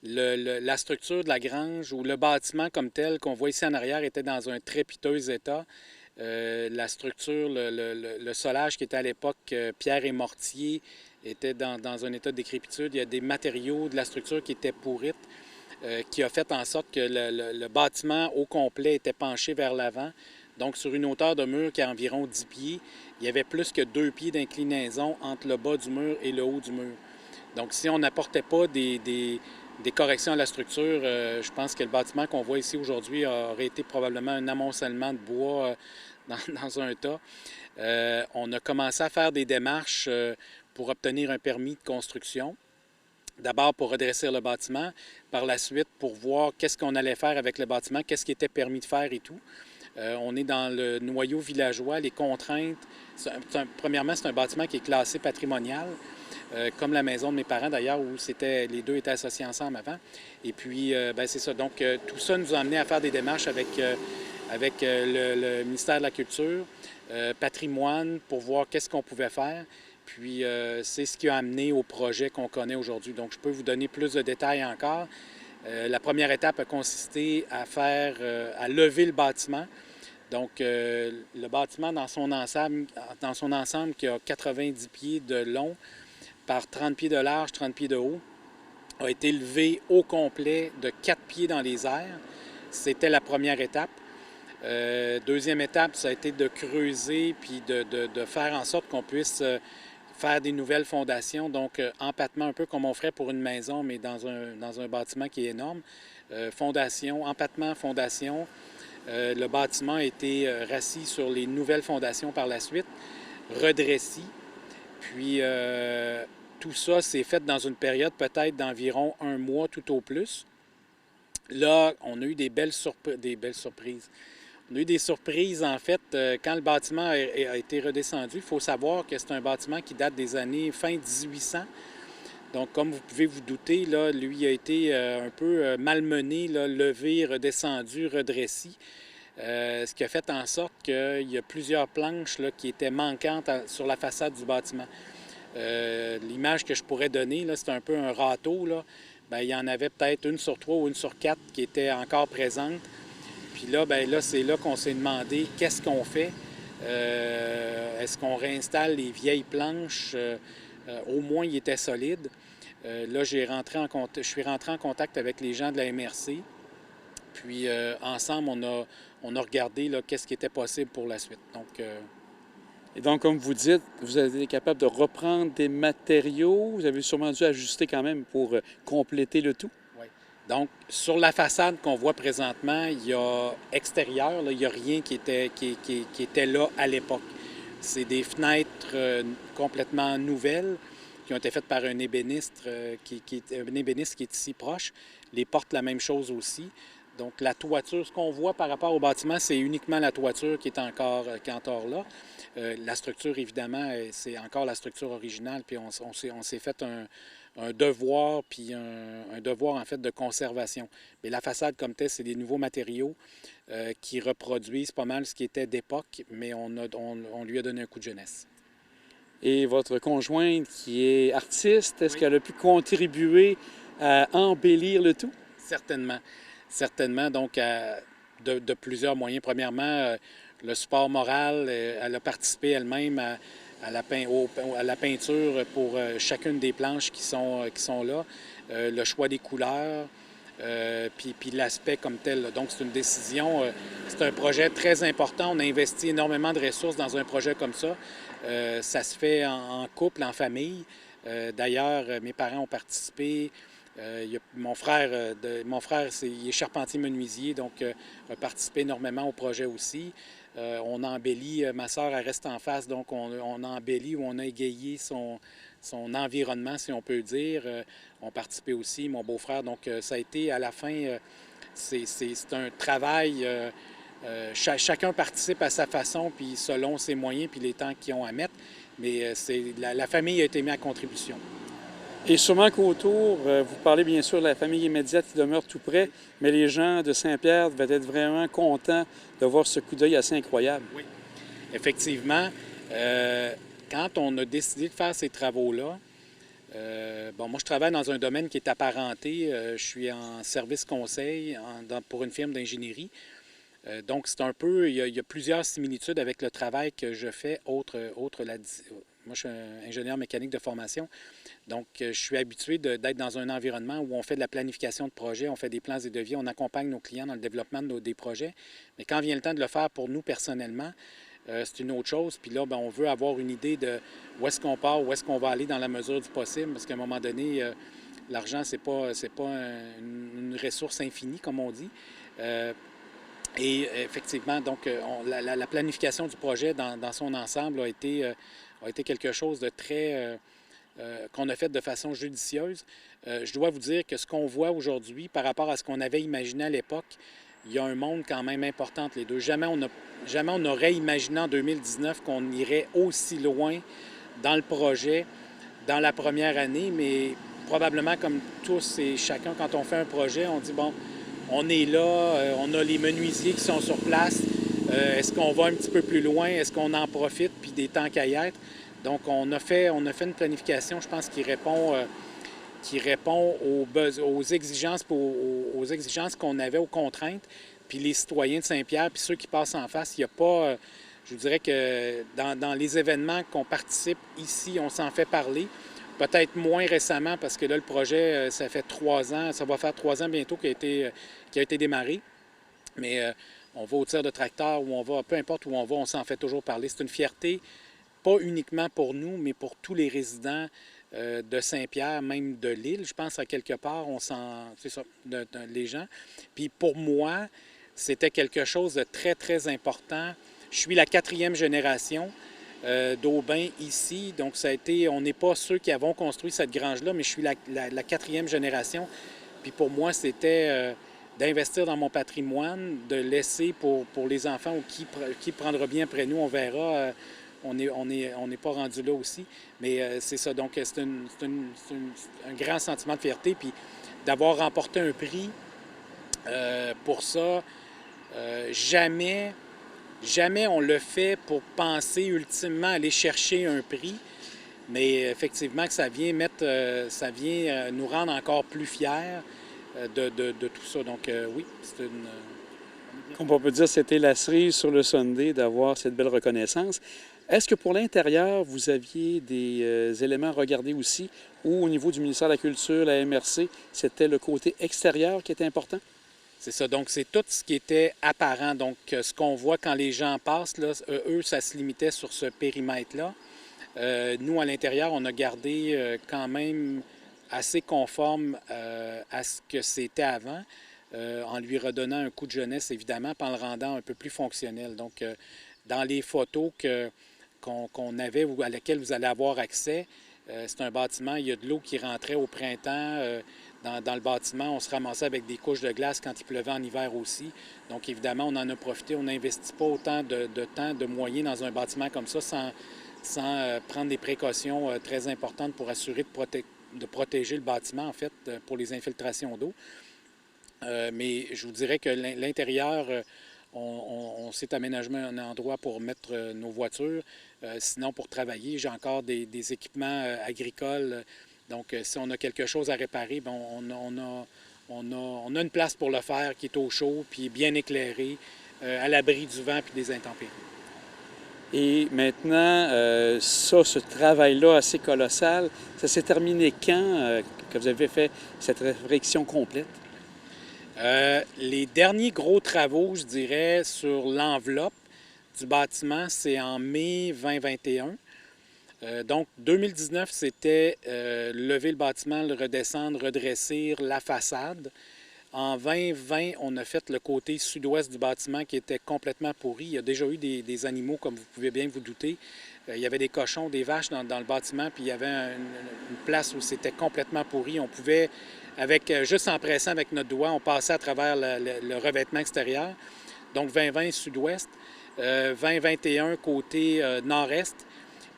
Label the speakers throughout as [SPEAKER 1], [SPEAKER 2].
[SPEAKER 1] La structure de la grange ou le bâtiment comme tel qu'on voit ici en arrière était dans un très piteux état. La structure, le solage qui était à l'époque pierre et mortier était dans un état de décrépitude. Il y a des matériaux de la structure qui étaient pourrites, qui a fait en sorte que le bâtiment au complet était penché vers l'avant. Donc, sur une hauteur de mur qui est environ 10 pieds, il y avait plus que 2 pieds d'inclinaison entre le bas du mur et le haut du mur. Donc, si on n'apportait pas des corrections à la structure, je pense que le bâtiment qu'on voit ici aujourd'hui aurait été probablement un amoncellement de bois dans un tas. On a commencé à faire des démarches pour obtenir un permis de construction. D'abord pour redresser le bâtiment, par la suite pour voir qu'est-ce qu'on allait faire avec le bâtiment, qu'est-ce qui était permis de faire et tout. On est dans le noyau villageois, les contraintes. Premièrement, c'est un bâtiment qui est classé patrimonial, comme la maison de mes parents d'ailleurs, où les deux étaient associés ensemble avant. Et puis, ben, c'est ça. Donc, tout ça nous a amené à faire des démarches avec le ministère de la Culture, patrimoine, pour voir qu'est-ce qu'on pouvait faire. Puis, c'est ce qui a amené au projet qu'on connaît aujourd'hui. Donc, je peux vous donner plus de détails encore. La première étape a consisté à lever le bâtiment. Donc, le bâtiment dans son ensemble qui a 90 pieds de long par 30 pieds de large, 30 pieds de haut, a été levé au complet de 4 pieds dans les airs. C'était la première étape. Deuxième étape, ça a été de creuser puis de faire en sorte qu'on puisse faire des nouvelles fondations, donc empattement un peu comme on ferait pour une maison, mais dans un bâtiment qui est énorme. Fondation, empattement, fondation. Le bâtiment a été rassis sur les nouvelles fondations par la suite, redressé. Puis tout ça s'est fait dans une période peut-être d'environ un mois tout au plus. Là, on a eu des belles surprises. On a eu des surprises, en fait, quand le bâtiment a été redescendu. Il faut savoir que c'est un bâtiment qui date des années fin 1800. Donc, comme vous pouvez vous douter, là, lui a été un peu malmené, là, levé, redescendu, redressé. Ce qui a fait en sorte qu'il y a plusieurs planches là, qui étaient manquantes sur la façade du bâtiment. L'image que je pourrais donner, là, c'est un peu un râteau. Là. Bien, il y en avait peut-être une sur trois ou une sur quatre qui était encore présente. Puis là, bien, là, c'est là qu'on s'est demandé qu'est-ce qu'on fait. Est-ce qu'on réinstalle les vieilles planches? Au moins, ils étaient solides. Là, je suis rentré en contact avec les gens de la MRC. Puis, ensemble, on a regardé là, qu'est-ce qui était possible pour la suite. Donc,
[SPEAKER 2] Et donc, comme vous dites, vous avez été capable de reprendre des matériaux. Vous avez sûrement dû ajuster quand même pour compléter le tout.
[SPEAKER 1] oui. Donc, sur la façade qu'on voit présentement, il y a extérieur, là, il n'y a rien qui était là à l'époque. C'est des fenêtres complètement nouvelles qui ont été faites par un ébéniste, un ébéniste qui est ici proche. Les portes, la même chose aussi. Donc, la toiture, ce qu'on voit par rapport au bâtiment, c'est uniquement la toiture qui est encore là. La structure, évidemment, c'est encore la structure originale, puis on s'est fait un devoir, puis un devoir, en fait, de conservation. Mais la façade comme telle, c'est des nouveaux matériaux qui reproduisent pas mal ce qui était d'époque, mais on lui a donné un coup de jeunesse.
[SPEAKER 2] Et votre conjointe, qui est artiste, est-ce
[SPEAKER 1] Oui.
[SPEAKER 2] qu'elle a pu contribuer à embellir le tout?
[SPEAKER 1] Certainement. Certainement. Donc, de plusieurs moyens. Premièrement, le support moral, elle a participé elle-même à la peinture pour chacune des planches qui sont là. Le choix des couleurs, puis l'aspect comme tel. Donc, c'est une décision, c'est un projet très important. On a investi énormément de ressources dans un projet comme ça. Ça se fait en couple, en famille. D'ailleurs, mes parents ont participé. Mon frère, il est charpentier-menuisier, donc a participé énormément au projet aussi. On a embelli, ma sœur, elle reste en face, donc on a embelli ou on a égayé son environnement, si on peut dire. On participé aussi, mon beau-frère. Donc, ça a été, à la fin, c'est un travail. Chacun participe à sa façon, puis selon ses moyens, puis les temps qu'ils ont à mettre. Mais la famille a été mise à contribution.
[SPEAKER 2] Et sûrement qu'autour, vous parlez bien sûr de la famille immédiate qui demeure tout près, mais les gens de Saint-Pierre devaient être vraiment contents de voir ce coup d'œil assez incroyable.
[SPEAKER 1] Oui. Effectivement, quand on a décidé de faire ces travaux-là, Bon, moi, je travaille dans un domaine qui est apparenté. Je suis en service conseil pour une firme d'ingénierie. Donc, c'est un peu, il y a plusieurs similitudes avec le travail que je fais, moi, je suis un ingénieur mécanique de formation. Donc, je suis habitué d'être dans un environnement où on fait de la planification de projets, on fait des plans et devis, on accompagne nos clients dans le développement des projets. Mais quand vient le temps de le faire pour nous personnellement, c'est une autre chose. Puis là, bien, on veut avoir une idée de où est-ce qu'on part, où est-ce qu'on va aller dans la mesure du possible, parce qu'à un moment donné, l'argent, c'est pas une ressource infinie, comme on dit. Et effectivement, donc, la planification du projet dans son ensemble a été quelque chose de très qu'on a fait de façon judicieuse. Je dois vous dire que ce qu'on voit aujourd'hui par rapport à ce qu'on avait imaginé à l'époque, il y a un monde quand même important entre les deux. Jamais on n'aurait imaginé en 2019 qu'on irait aussi loin dans le projet dans la première année, mais probablement comme tous et chacun, quand on fait un projet, on dit, bon, on est là, on a les menuisiers qui sont sur place. Est-ce qu'on va un petit peu plus loin? Est-ce qu'on en profite? Puis des temps qu'à y être. Donc, on a fait une planification, je pense, qui répond aux exigences, aux exigences qu'on avait, aux contraintes. Puis les citoyens de Saint-Pierre, puis ceux qui passent en face, il n'y a pas... Je vous dirais que dans les événements qu'on participe ici, on s'en fait parler. Peut-être moins récemment, parce que là, le projet, ça fait 3 ans, ça va faire 3 ans bientôt qui a été démarré. Mais on va au tir de tracteur, où on va, peu importe où on s'en fait toujours parler. C'est une fierté, pas uniquement pour nous, mais pour tous les résidents de Saint-Pierre, même de l'île. Je pense à quelque part, c'est ça, les gens. Puis pour moi, c'était quelque chose de très, très important. Je suis la 4e génération d'Aubin ici. Donc, on n'est pas ceux qui avons construit cette grange-là, mais je suis la 4e génération. Puis pour moi, c'était d'investir dans mon patrimoine, de laisser pour les enfants ou qui prendra bien après nous, on verra. On n'est pas rendu là aussi. Mais c'est ça. Donc, c'est un grand sentiment de fierté. Puis d'avoir remporté un prix pour ça, jamais on le fait pour penser ultimement aller chercher un prix, mais effectivement que ça vient nous rendre encore plus fiers de tout ça. Donc oui, c'est une...
[SPEAKER 2] Comme on peut dire, c'était la cerise sur le sundae d'avoir cette belle reconnaissance. Est-ce que pour l'intérieur, vous aviez des éléments à regarder aussi, ou au niveau du ministère de la Culture, la MRC, c'était le côté extérieur qui était important?
[SPEAKER 1] C'est ça. Donc, c'est tout ce qui était apparent. Donc, ce qu'on voit quand les gens passent, là, eux, ça se limitait sur ce périmètre-là. Nous, à l'intérieur, on a gardé quand même assez conforme à ce que c'était avant, en lui redonnant un coup de jeunesse, évidemment, puis en le rendant un peu plus fonctionnel. Donc, dans les photos qu'on avait ou à lesquelles vous allez avoir accès, c'est un bâtiment, il y a de l'eau qui rentrait au printemps. Dans le bâtiment, on se ramassait avec des couches de glace quand il pleuvait en hiver aussi. Donc, évidemment, on en a profité. On n'investit pas autant de temps, de moyens dans un bâtiment comme ça sans prendre des précautions très importantes pour assurer de protéger le bâtiment, en fait, pour les infiltrations d'eau. Mais je vous dirais que l'intérieur, on s'est aménagé un endroit pour mettre nos voitures. Sinon, pour travailler, j'ai encore des équipements agricoles. Donc, si on a quelque chose à réparer, bien, on a une place pour le faire qui est au chaud, puis bien éclairée, à l'abri du vent puis des intempéries.
[SPEAKER 2] Et maintenant, ce travail-là assez colossal, ça s'est terminé quand que vous avez fait cette réflexion complète?
[SPEAKER 1] Les derniers gros travaux, je dirais, sur l'enveloppe du bâtiment, c'est en mai 2021. Donc, 2019, c'était lever le bâtiment, le redescendre, redresser la façade. En 2020, on a fait le côté sud-ouest du bâtiment qui était complètement pourri. Il y a déjà eu des animaux, comme vous pouvez bien vous douter. Il y avait des cochons, des vaches dans le bâtiment, puis il y avait une place où c'était complètement pourri. On pouvait, juste en pressant avec notre doigt, on passait à travers le revêtement extérieur. Donc, 2020 sud-ouest, 2021 côté nord-est.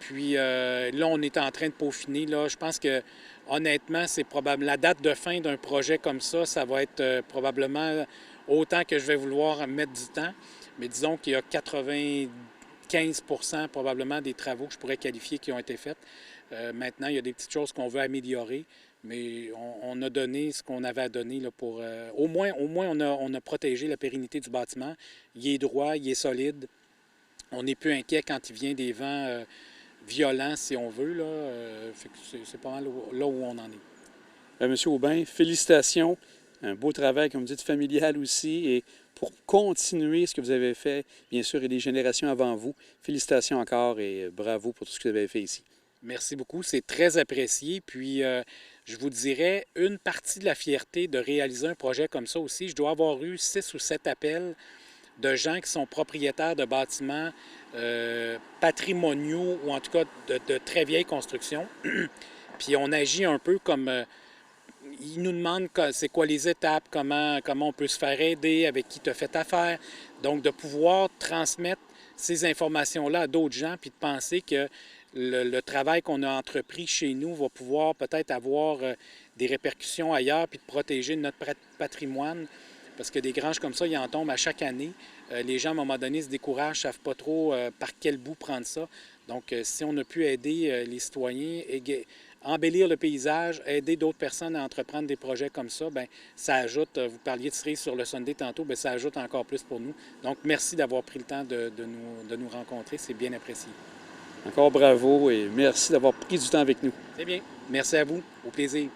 [SPEAKER 1] Puis là, on est en train de peaufiner. Là, je pense que, honnêtement, c'est probable la date de fin d'un projet comme ça va être probablement autant que je vais vouloir mettre du temps. Mais disons qu'il y a 90 15 probablement des travaux que je pourrais qualifier qui ont été faits. Maintenant, il y a des petites choses qu'on veut améliorer, mais on a donné ce qu'on avait à donner là, pour... au moins on a protégé la pérennité du bâtiment. Il est droit, il est solide. On n'est plus inquiet quand il vient des vents violents, si on veut. Là. Fait que c'est pas mal là où on en est.
[SPEAKER 2] Monsieur Aubin, félicitations. Un beau travail, comme vous dites, familial aussi. Et pour continuer ce que vous avez fait, bien sûr, et les générations avant vous, félicitations encore et bravo pour tout ce que vous avez fait ici.
[SPEAKER 1] Merci beaucoup, c'est très apprécié. Puis, je vous dirais, une partie de la fierté de réaliser un projet comme ça aussi, je dois avoir eu 6 ou 7 appels de gens qui sont propriétaires de bâtiments patrimoniaux ou en tout cas de très vieilles constructions. Puis on agit un peu comme... ils nous demandent c'est quoi les étapes, comment on peut se faire aider, avec qui tu as fait affaire. Donc, de pouvoir transmettre ces informations-là à d'autres gens, puis de penser que le travail qu'on a entrepris chez nous va pouvoir peut-être avoir des répercussions ailleurs, puis de protéger notre patrimoine. Parce que des granges comme ça, il en tombe à chaque année. Les gens, à un moment donné, se découragent, ne savent pas trop par quel bout prendre ça. Donc, si on a pu aider les citoyens, embellir le paysage, aider d'autres personnes à entreprendre des projets comme ça, bien, ça ajoute, vous parliez de cerise sur le Sunday tantôt, bien, ça ajoute encore plus pour nous. Donc, merci d'avoir pris le temps de nous rencontrer, c'est bien apprécié.
[SPEAKER 2] Encore bravo et merci d'avoir pris du temps avec nous.
[SPEAKER 1] C'est bien. Merci à vous. Au plaisir.